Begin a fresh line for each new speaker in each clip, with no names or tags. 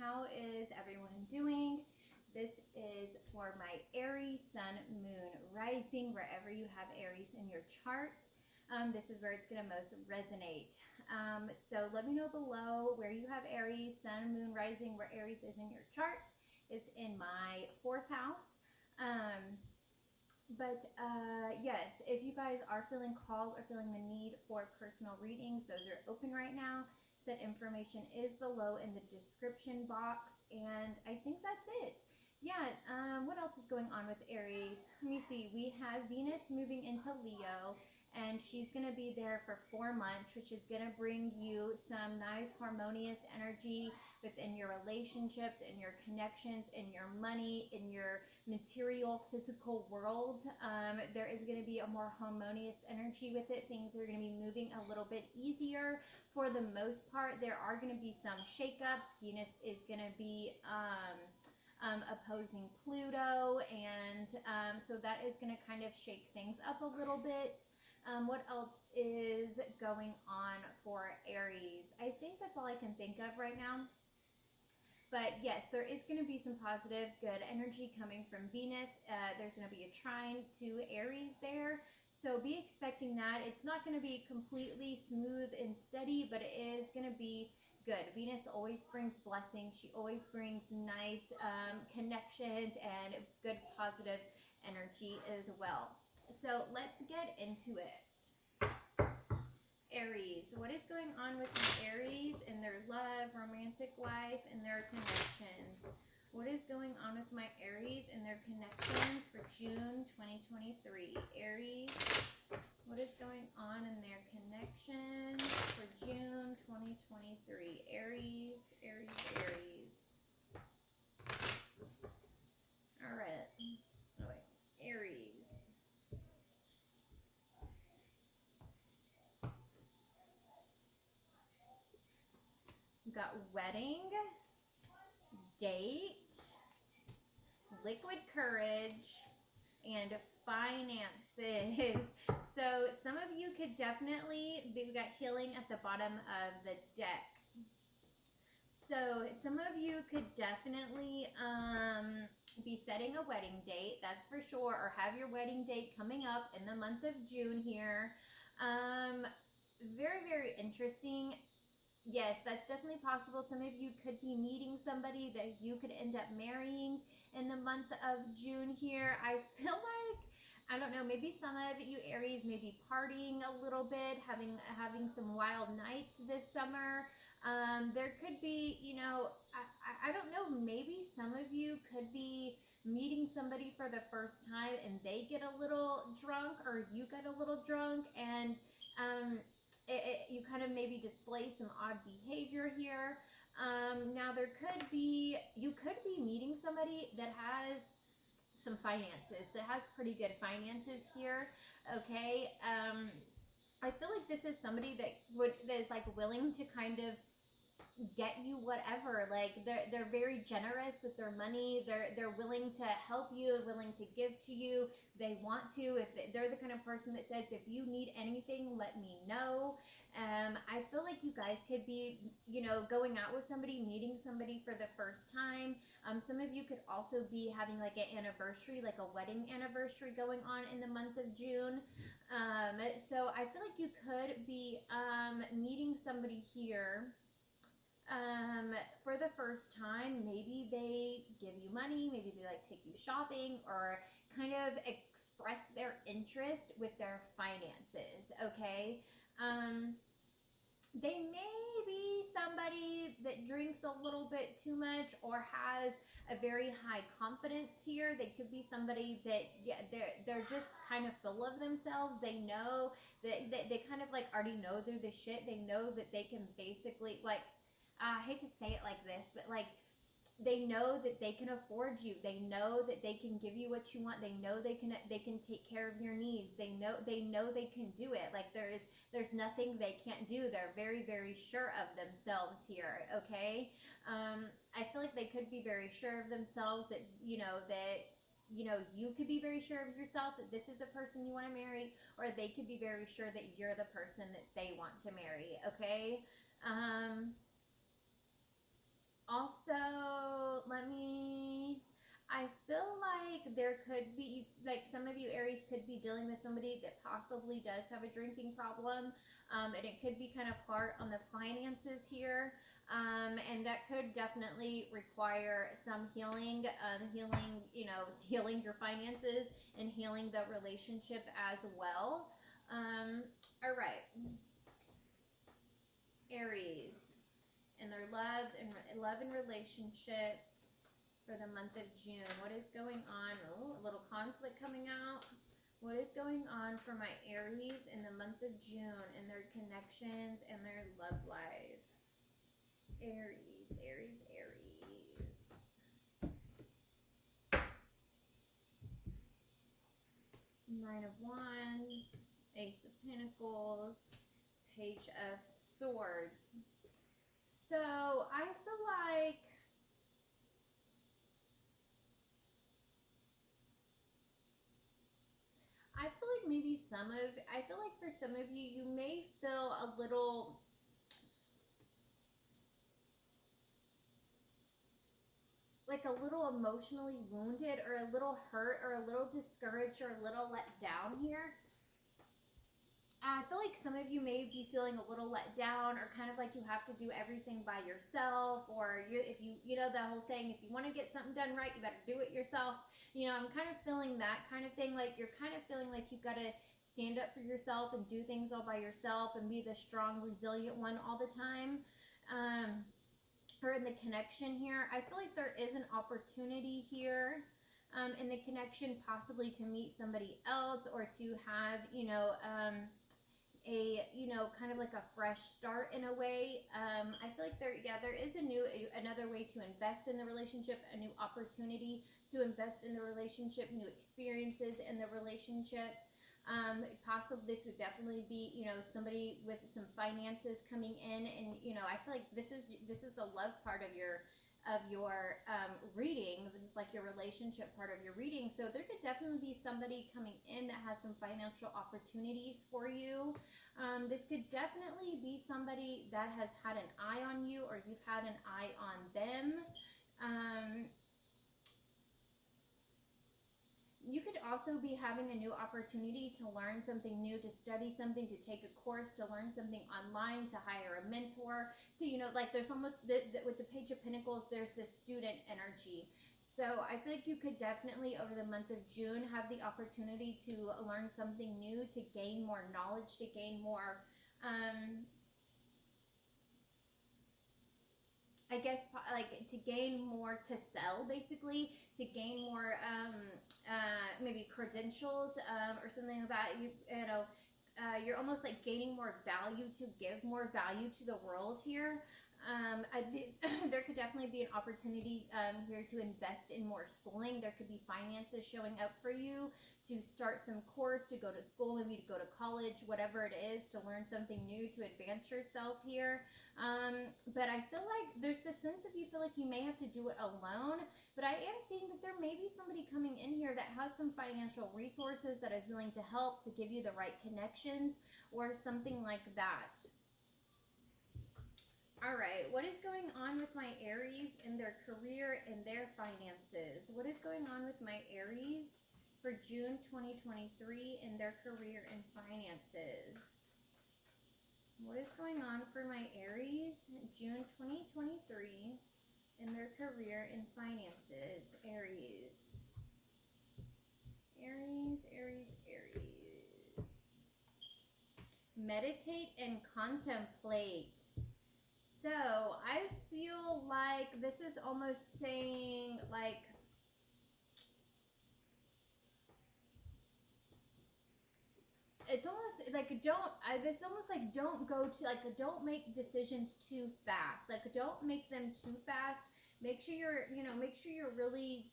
how is everyone doing? This is for my Aries, Sun, Moon, Rising, wherever you have Aries in your chart. This is where it's going to most resonate. So let me know below where you have Aries, Sun, Moon, Rising, where Aries is in your chart. It's in my 4th house. Yes, if you guys are feeling called or feeling the need for personal readings, those are open right now. That information is below in the description box, and I think that's it. Yeah, what else is going on with Aries? Let me see. We have Venus moving into Leo, and she's going to be there for 4 months, which is going to bring you some nice harmonious energy within your relationships, in your connections, in your money, in your material, physical world. There is going to be a more harmonious energy with it. Things are going to be moving a little bit easier for the most part. There are going to be some shakeups. Venus is going to be opposing Pluto, and so that is going to kind of shake things up a little bit. What else is going on for Aries? I think that's all I can think of right now. But yes, there is going to be some positive, good energy coming from Venus. There's going to be a trine to Aries there. So be expecting that. It's not going to be completely smooth and steady, but it is going to be good. Venus always brings blessings. She always brings nice connections and good positive energy as well. So let's get into it. Aries. What is going on with the Aries in their love, romantic life, and their connections? What is going on with my Aries and their connections for June 2023? Aries, what is going on in their connections for June 2023? Aries, Aries, Aries. All right. Oh, wait. Aries. We've got wedding, date, liquid courage, and finances. So some of you could definitely, we got healing at the bottom of the deck. So some of you could definitely be setting a wedding date, that's for sure, or have your wedding date coming up in the month of June here. Very, very interesting. Yes, that's definitely possible. Some of you could be meeting somebody that you could end up marrying in the month of June here. I feel like, I don't know, maybe some of you Aries may be partying a little bit, having some wild nights this summer. There could be, you know, I don't know, maybe some of you could be meeting somebody for the first time and they get a little drunk, or you get a little drunk, and you kind of maybe display some odd behavior here. Now there could be, you could be meeting somebody that has some finances, that has pretty good finances here. Okay. I feel like this is somebody that is like willing to kind of get you whatever. Like they're very generous with their money. They're willing to help you, willing to give to you. They want to. If they're the kind of person that says, if you need anything, let me know. I feel like you guys could be, you know, going out with somebody, meeting somebody for the first time. Some of you could also be having like an anniversary, like a wedding anniversary going on in the month of June. So I feel like you could be meeting somebody here for the first time. Maybe they give you money, maybe they like take you shopping, or kind of express their interest with their finances. Okay. They may be somebody that drinks a little bit too much or has a very high confidence here. They could be somebody that, yeah, they're just kind of full of themselves. They know that they kind of like already know they're the shit. They know that they can basically like, I hate to say it like this, but like they know that they can afford you. They know that they can give you what you want. They know they can take care of your needs. They know they can do it. Like there's nothing they can't do. They're very, very sure of themselves here. Okay. I feel like they could be very sure of themselves, that you could be very sure of yourself that this is the person you want to marry, or they could be very sure that you're the person that they want to marry. Okay. Also, I feel like there could be, like some of you Aries could be dealing with somebody that possibly does have a drinking problem. And it could be kind of hard on the finances here. And that could definitely require some healing, healing your finances and healing the relationship as well. All right, Aries and their love and relationships for the month of June. What is going on? Oh, a little conflict coming out. What is going on for my Aries in the month of June and their connections and their love life? Aries, Aries, Aries. Nine of Wands, Ace of Pentacles, Page of Swords. So I feel like maybe I feel like for some of you, you may feel a little emotionally wounded or a little hurt or a little discouraged or a little let down here. I feel like some of you may be feeling a little let down or kind of like you have to do everything by yourself, or if you know the whole saying, if you want to get something done right, you better do it yourself. I'm kind of feeling that kind of thing, like you're kind of feeling like you've got to stand up for yourself and do things all by yourself and be the strong, resilient one all the time. Or in the connection here, I feel like there is an opportunity here in the connection, possibly to meet somebody else or to have, kind of like a fresh start in a way. I feel like there is another way to invest in the relationship, a new opportunity to invest in the relationship, new experiences in the relationship. Possibly this would definitely be, somebody with some finances coming in, and I feel like this is the love part of your reading. This is like your relationship part of your reading. So there could definitely be somebody coming in that has some financial opportunities for you. This could definitely be somebody that has had an eye on you, or you've had an eye on them. You could also be having a new opportunity to learn something new, to study something, to take a course, to learn something online, to hire a mentor, to, like there's almost, with the Page of Pentacles, there's this student energy. So I feel like you could definitely, over the month of June, have the opportunity to learn something new, to gain more knowledge, to gain more, I guess, like to gain more, to sell, basically, to gain more, maybe credentials, or something like that. You're almost like gaining more value, to give more value to the world here. There could definitely be an opportunity here to invest in more schooling. There could be finances showing up for you to start some course, to go to school, maybe to go to college, whatever it is, to learn something new, to advance yourself here. But I feel like there's this sense of you feel like you may have to do it alone, but I am seeing that there may be somebody coming in here that has some financial resources, that is willing to help, to give you the right connections or something like that. All right, what is going on with my Aries in their career and their finances? What is going on with my Aries for June 2023 in their career and finances? What is going on for my Aries June 2023 in their career and finances? Aries. Aries, Aries, Aries. Meditate and contemplate. So I feel like this is almost saying, like, it's almost like this is almost like don't go to, like, don't make decisions too fast. Like, don't make them too fast. Make sure you're really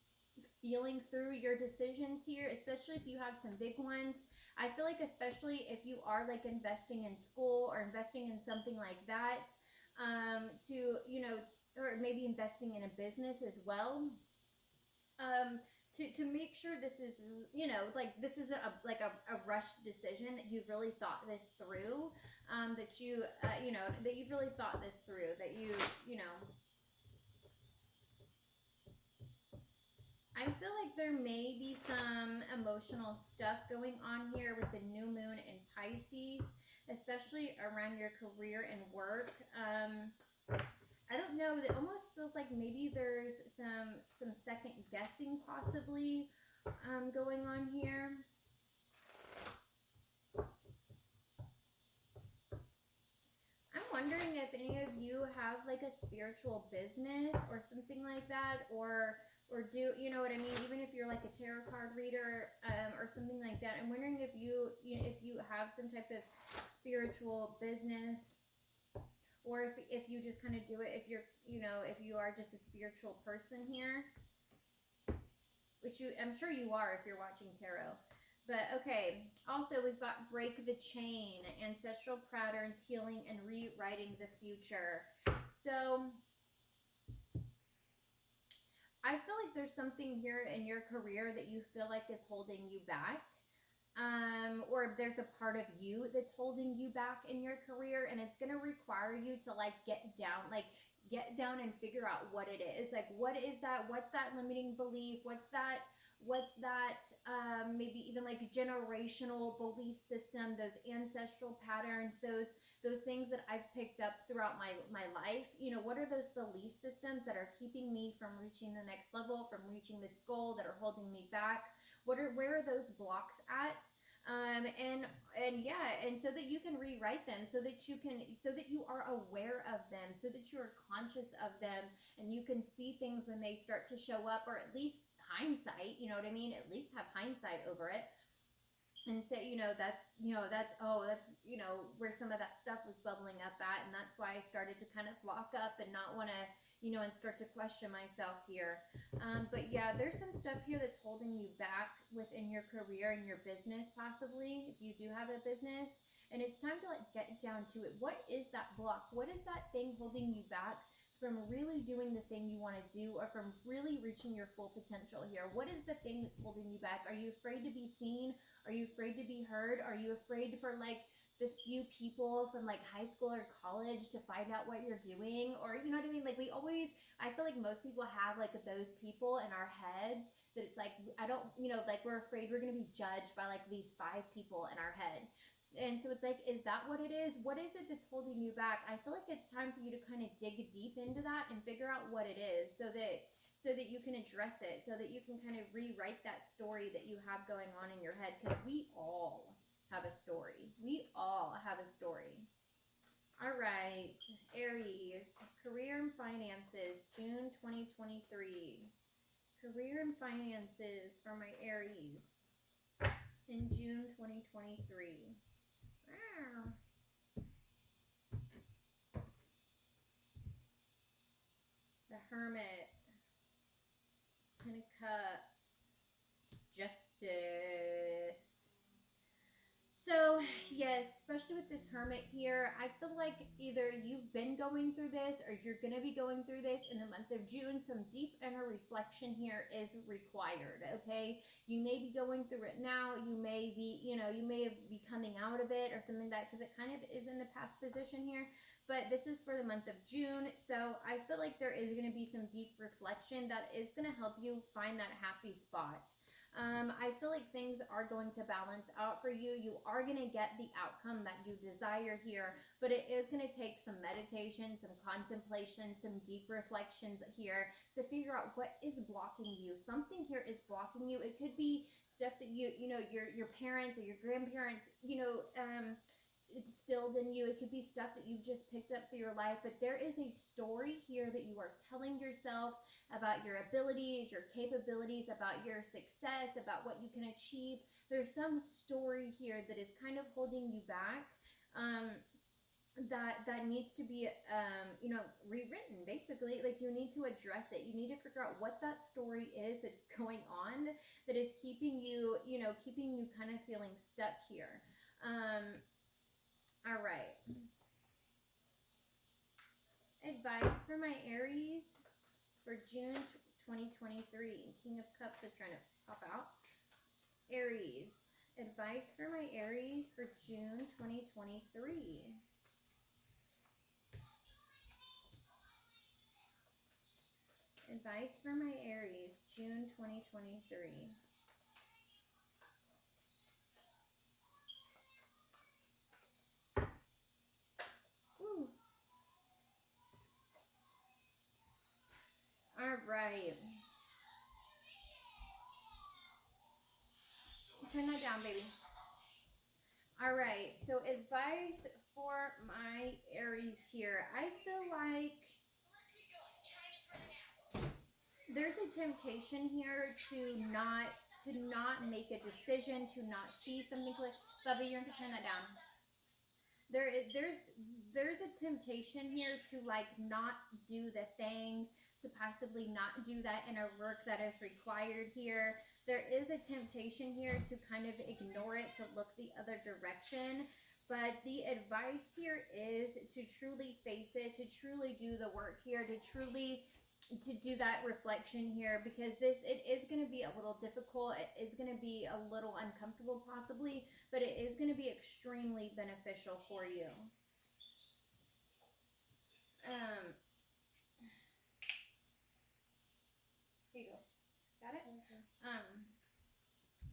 feeling through your decisions here, especially if you have some big ones. I feel like, especially if you are like investing in school or investing in something like that, or maybe investing in a business as well. To make sure this is, like, this isn't a rushed decision, that you've really thought this through, that you've really thought this through, that I feel like there may be some emotional stuff going on here with the new moon in Pisces, especially around your career and work. I don't know. It almost feels like maybe there's some second guessing possibly going on here. I'm wondering if any of you have like a spiritual business or something like that, or do you know what I mean? Even if you're like a tarot card reader or something like that, I'm wondering if if you have some type of spiritual business, or if you just kind of do it if you're if you are just a spiritual person here, which I'm sure you are if you're watching tarot. But okay, also we've got break the chain, ancestral patterns, healing, and rewriting the future. So I feel like there's something here in your career that you feel like is holding you back. Or there's a part of you that's holding you back in your career, and it's going to require you to like get down and figure out what it is. Like, what is that? What's that limiting belief? What's that maybe even like a generational belief system, those ancestral patterns, those things that I've picked up throughout my life. What are those belief systems that are keeping me from reaching the next level, from reaching this goal, that are holding me back? Where are those blocks at? And so that you can rewrite them, so that you are aware of them, so that you are conscious of them, and you can see things when they start to show up, or at least hindsight, you know what I mean? At least have hindsight over it. And say, that's where some of that stuff was bubbling up at, and that's why I started to kind of lock up and not want to, and start to question myself here. But yeah, there's some stuff here that's holding you back within your career and your business, possibly, if you do have a business. And it's time to like get down to it. What is that block? What is that thing holding you back from really doing the thing you want to do, or from really reaching your full potential here? What is the thing that's holding you back? Are you afraid to be seen? Are you afraid to be heard? Are you afraid for like the few people from like high school or college to find out what you're doing? Or you know what I mean? Like I feel like most people have like those people in our heads that it's like, I don't, like we're afraid we're going to be judged by like these 5 people in our head. And so it's like, is that what it is? What is it that's holding you back? I feel like it's time for you to kind of dig deep into that and figure out what it is, so that you can address it, so that you can kind of rewrite that story that you have going on in your head, because we all have a story. We all have a story. All right, Aries, career and finances, June 2023. Career and finances for my Aries in June 2023. The Hermit, Ten of Cups, Justice. So, yes, especially with this Hermit here, I feel like either you've been going through this, or you're going to be going through this in the month of June. Some deep inner reflection here is required, okay? You may be going through it now. You may be, you may be coming out of it or something like that, because it kind of is in the past position here. But this is for the month of June, so I feel like there is going to be some deep reflection that is going to help you find that happy spot. I feel like things are going to balance out for you. You are going to get the outcome that you desire here, but it is going to take some meditation, some contemplation, some deep reflections here to figure out what is blocking you. Something here is blocking you. It could be stuff that your parents or your grandparents, instilled in you. It could be stuff that you've just picked up through your life, but there is a story here that you are telling yourself about your abilities, your capabilities, about your success, about what you can achieve. There's some story here that is kind of holding you back, that needs to be rewritten. Basically, like, you need to address it. You need to figure out what that story is that's going on, that is keeping you kind of feeling stuck here. All right. Advice for my Aries for June 2023. King of Cups is trying to pop out. Aries. Advice for my Aries for June 2023. Advice for my Aries, June 2023. Ooh. All right. Turn that down, baby. All right. So advice for my Aries here. I feel like there's a temptation here to not make a decision, to not see something clear. Bubba, you're going to turn that down. There's a temptation here to like not do the thing, to possibly not do that inner work that is required here. There is a temptation here to kind of ignore it, to look the other direction. But the advice here is to truly face it, to truly do the work here, to do that reflection here, because it is going to be a little difficult. It is going to be a little uncomfortable possibly, but it is going to be extremely beneficial for you. Here you go. Got it? Okay.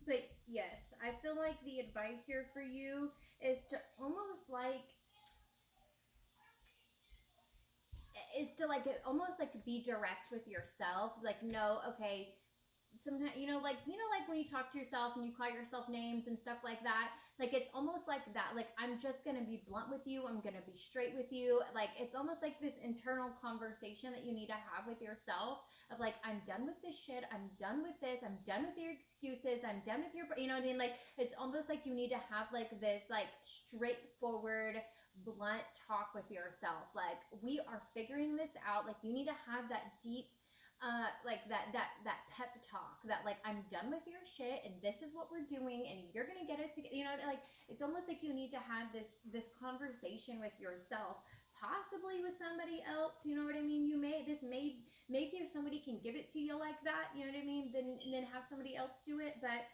But yes, I feel like the advice here for you is to almost almost like be direct with yourself. Like, no, okay, sometimes like when you talk to yourself and you call yourself names and stuff like that, like it's almost like that, like I'm just gonna be blunt with you, I'm gonna be straight with you. Like it's almost like this internal conversation that you need to have with yourself of like, I'm done with this shit, I'm done with this, I'm done with your excuses, I'm done with your, you know what I mean? Like it's almost like you need to have like this like straightforward blunt talk with yourself, like we are figuring this out. Like you need to have that deep like that pep talk, that like I'm done with your shit and this is what we're doing and you're gonna get it together. You know, like it's almost like you need to have this conversation with yourself, possibly with somebody else. You know what I mean? Maybe if somebody can give it to you like that, you know what I mean, then have somebody else do it. But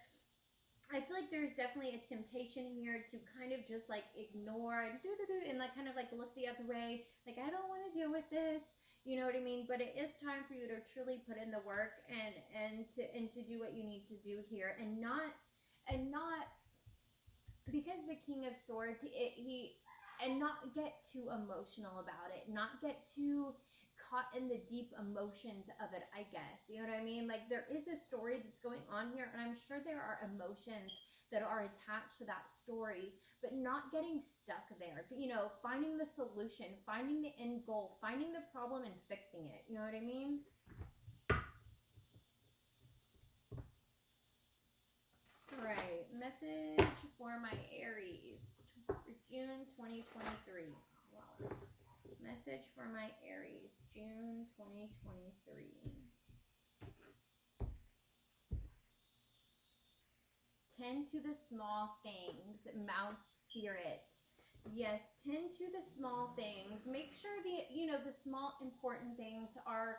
I feel like there's definitely a temptation here to kind of just like ignore and like kind of like look the other way. Like I don't want to deal with this. You know what I mean? But it is time for you to truly put in the work and to do what you need to do here, and not because the King of Swords, and not get too emotional about it, not get too caught in the deep emotions of it, I guess. You know what I mean? Like there is a story that's going on here, and I'm sure there are emotions that are attached to that story, but not getting stuck there. You know, finding the solution, finding the end goal, finding the problem and fixing it. You know what I mean? All right, message for my Aries for June 2023. Wow. Message for my Aries, June 2023. Tend to the small things, mouse spirit. Yes, tend to the small things. Make sure the small important things are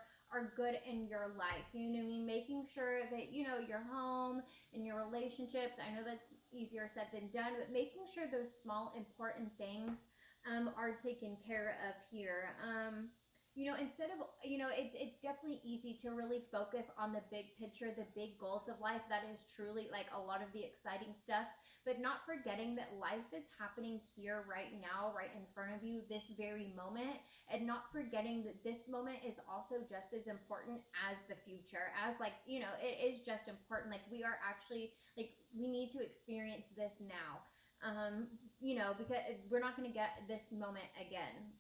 good in your life. You know what I mean? Making sure that your home and your relationships. I know that's easier said than done, but making sure those small important things are taken care of here. Instead of, it's definitely easy to really focus on the big picture, the big goals of life. That is truly like a lot of the exciting stuff, but not forgetting that life is happening here right now, right in front of you, this very moment, and not forgetting that this moment is also just as important as the future, as it is just important. Like we are actually, like, we need to experience this now. Because we're not going to get this moment again.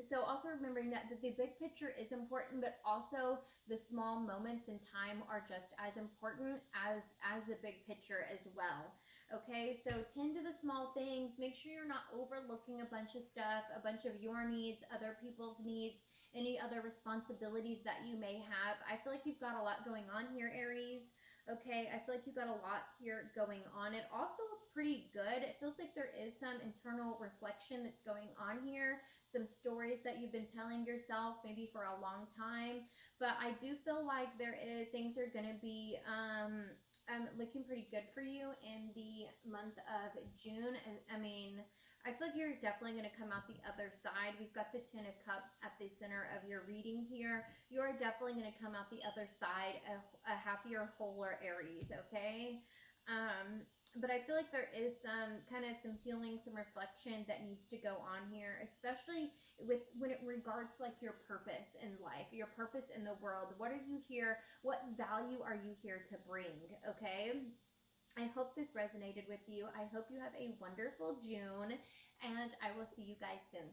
So also remembering that the big picture is important, but also the small moments in time are just as important as the big picture as well. Okay, so tend to the small things. Make sure you're not overlooking a bunch of stuff, a bunch of your needs, other people's needs, any other responsibilities that you may have. I feel like you've got a lot going on here, Aries. Okay, I feel like you've got a lot here going on. It all feels pretty good. It feels like there is some internal reflection that's going on here, some stories that you've been telling yourself maybe for a long time. But I do feel like things are going to be looking pretty good for you in the month of June. I mean, I feel like you're definitely going to come out the other side. We've got the Ten of Cups at the center of your reading here. You're definitely going to come out the other side a happier, wholer Aries, okay? But I feel like there is some healing, some reflection that needs to go on here, especially with when it regards like your purpose in life, your purpose in the world. What are you here? What value are you here to bring? Okay. I hope this resonated with you. I hope you have a wonderful June, and I will see you guys soon.